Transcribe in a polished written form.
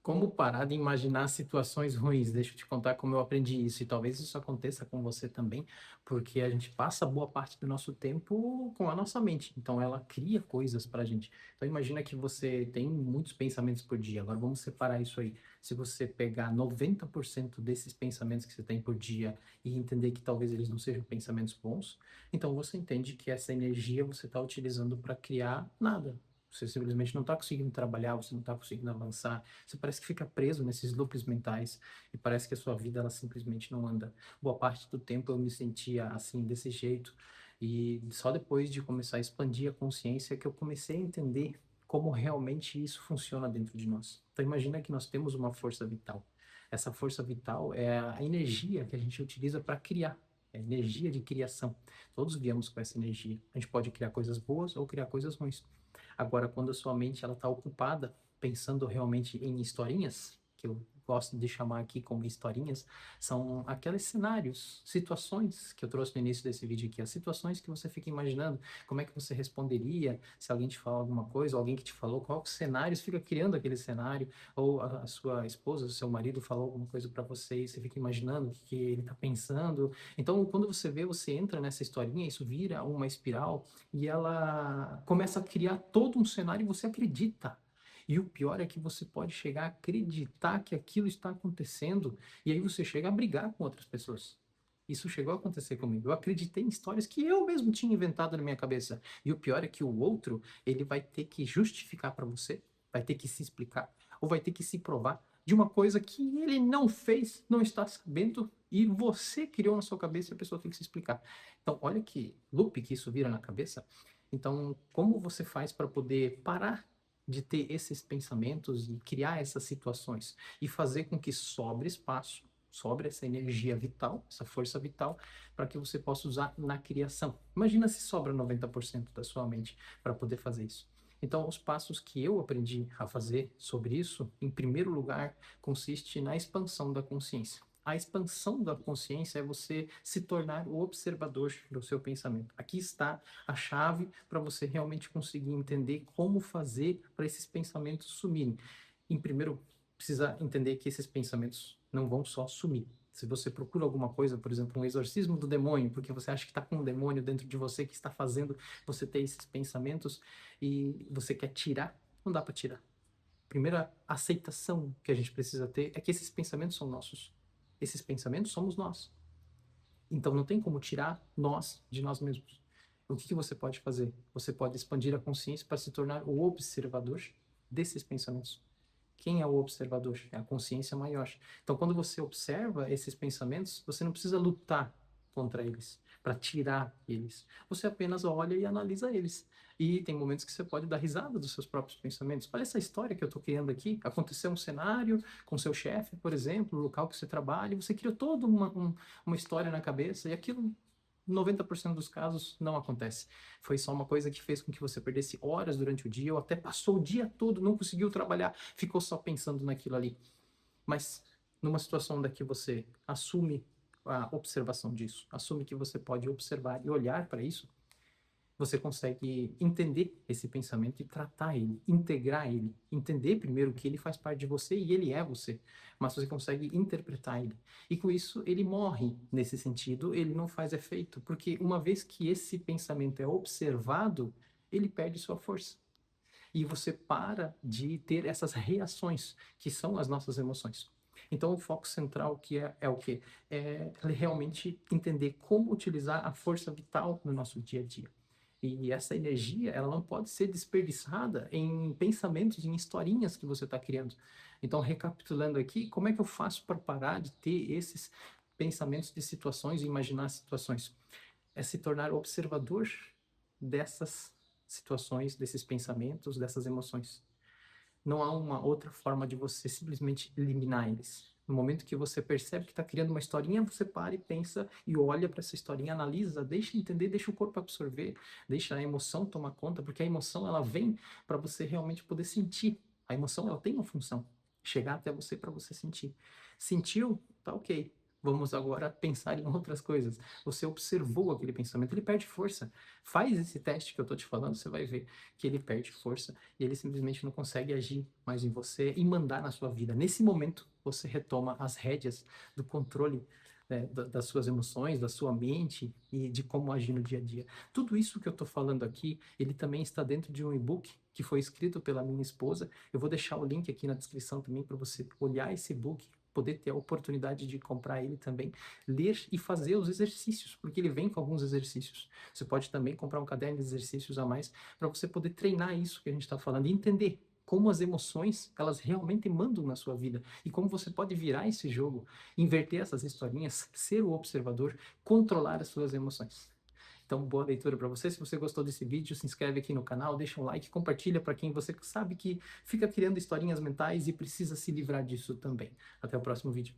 Como parar de imaginar situações ruins? Deixa eu te contar como eu aprendi isso, e talvez isso aconteça com você também, porque a gente passa boa parte do nosso tempo com a nossa mente, então ela cria coisas pra gente. Então imagina que você tem muitos pensamentos por dia, agora vamos separar isso aí. Se você pegar 90% desses pensamentos que você tem por dia e entender que talvez eles não sejam pensamentos bons, então você entende que essa energia você está utilizando para criar nada. Você simplesmente não está conseguindo trabalhar, você não está conseguindo avançar, você parece que fica preso nesses loops mentais e parece que a sua vida ela simplesmente não anda. Boa parte do tempo eu me sentia assim, desse jeito, e só depois de começar a expandir a consciência que eu comecei a entender como realmente isso funciona dentro de nós. Então imagina que nós temos uma força vital. Essa força vital é a energia que a gente utiliza para criar. É a energia de criação. Todos viemos com essa energia. A gente pode criar coisas boas ou criar coisas ruins. Agora, quando a sua mente ela está ocupada pensando realmente em historinhas, que eu gosto de chamar aqui como historinhas, são aqueles cenários, situações que eu trouxe no início desse vídeo aqui, as situações que você fica imaginando, como é que você responderia se alguém te falar alguma coisa, ou alguém que te falou, qual cenário, você fica criando aquele cenário, ou a sua esposa, o seu marido falou alguma coisa para você e você fica imaginando o que ele está pensando. Então, quando você vê, você entra nessa historinha, isso vira uma espiral e ela começa a criar todo um cenário e você acredita. E o pior é que você pode chegar a acreditar que aquilo está acontecendo e aí você chega a brigar com outras pessoas. Isso chegou a acontecer comigo. Eu acreditei em histórias que eu mesmo tinha inventado na minha cabeça. E o pior é que o outro, ele vai ter que justificar para você, vai ter que se explicar, ou vai ter que se provar de uma coisa que ele não fez, não está sabendo, e você criou na sua cabeça e a pessoa tem que se explicar. Então, olha que loop que isso vira na cabeça. Então, como você faz para poder parar de ter esses pensamentos e criar essas situações e fazer com que sobre espaço, sobre essa energia vital, essa força vital, para que você possa usar na criação. Imagina se sobra 90% da sua mente para poder fazer isso. Então, os passos que eu aprendi a fazer sobre isso, em primeiro lugar, consiste na expansão da consciência. A expansão da consciência é você se tornar o observador do seu pensamento. Aqui está a chave para você realmente conseguir entender como fazer para esses pensamentos sumirem. Em primeiro, precisa entender que esses pensamentos não vão só sumir. Se você procura alguma coisa, por exemplo, um exorcismo do demônio, porque você acha que está com um demônio dentro de você que está fazendo você ter esses pensamentos e você quer tirar, não dá para tirar. Primeira aceitação que a gente precisa ter é que esses pensamentos são nossos. Esses pensamentos somos nós. Então não tem como tirar nós de nós mesmos. O que você pode fazer? Você pode expandir a consciência para se tornar o observador desses pensamentos. Quem é o observador? É a consciência maior. Então, quando você observa esses pensamentos, você não precisa lutar contra eles, para tirar eles. Você apenas olha e analisa eles. E tem momentos que você pode dar risada dos seus próprios pensamentos. Olha essa história que eu estou criando aqui. Aconteceu um cenário com seu chefe, por exemplo, no local que você trabalha, e você criou toda uma história na cabeça, e aquilo 90% dos casos não acontece. Foi só uma coisa que fez com que você perdesse horas durante o dia, ou até passou o dia todo, não conseguiu trabalhar, ficou só pensando naquilo ali. Mas numa situação da que você assume a observação disso, assume que você pode observar e olhar para isso, você consegue entender esse pensamento e tratar ele, integrar ele, entender primeiro que ele faz parte de você e ele é você, mas você consegue interpretar ele. E com isso ele morre nesse sentido, ele não faz efeito, porque uma vez que esse pensamento é observado, ele perde sua força. E você para de ter essas reações, que são as nossas emoções. Então, o foco central que é o quê? É realmente entender como utilizar a força vital no nosso dia a dia. E essa energia, ela não pode ser desperdiçada em pensamentos, em historinhas que você está criando. Então, recapitulando aqui, como é que eu faço para parar de ter esses pensamentos de situações e imaginar situações? É se tornar observador dessas situações, desses pensamentos, dessas emoções. Não há uma outra forma de você simplesmente eliminar eles. No momento que você percebe que está criando uma historinha, você para e pensa e olha para essa historinha, analisa, deixa entender, deixa o corpo absorver, deixa a emoção tomar conta, porque a emoção ela vem para você realmente poder sentir. A emoção ela tem uma função, chegar até você para você sentir. Sentiu? Tá ok. Vamos agora pensar em outras coisas. Você observou aquele pensamento, ele perde força. Faz esse teste que eu estou te falando, você vai ver que ele perde força e ele simplesmente não consegue agir mais em você e mandar na sua vida. Nesse momento, você retoma as rédeas do controle, né, das suas emoções, da sua mente e de como agir no dia a dia. Tudo isso que eu estou falando aqui, ele também está dentro de um e-book que foi escrito pela minha esposa. Eu vou deixar o link aqui na descrição também para você olhar esse e-book, poder ter a oportunidade de comprar ele também, ler e fazer os exercícios, porque ele vem com alguns exercícios. Você pode também comprar um caderno de exercícios a mais para você poder treinar isso que a gente está falando e entender como as emoções, elas realmente mandam na sua vida e como você pode virar esse jogo, inverter essas historinhas, ser o observador, controlar as suas emoções. Então, boa leitura para você. Se você gostou desse vídeo, se inscreve aqui no canal, deixa um like, compartilha para quem você sabe que fica criando historinhas mentais e precisa se livrar disso também. Até o próximo vídeo.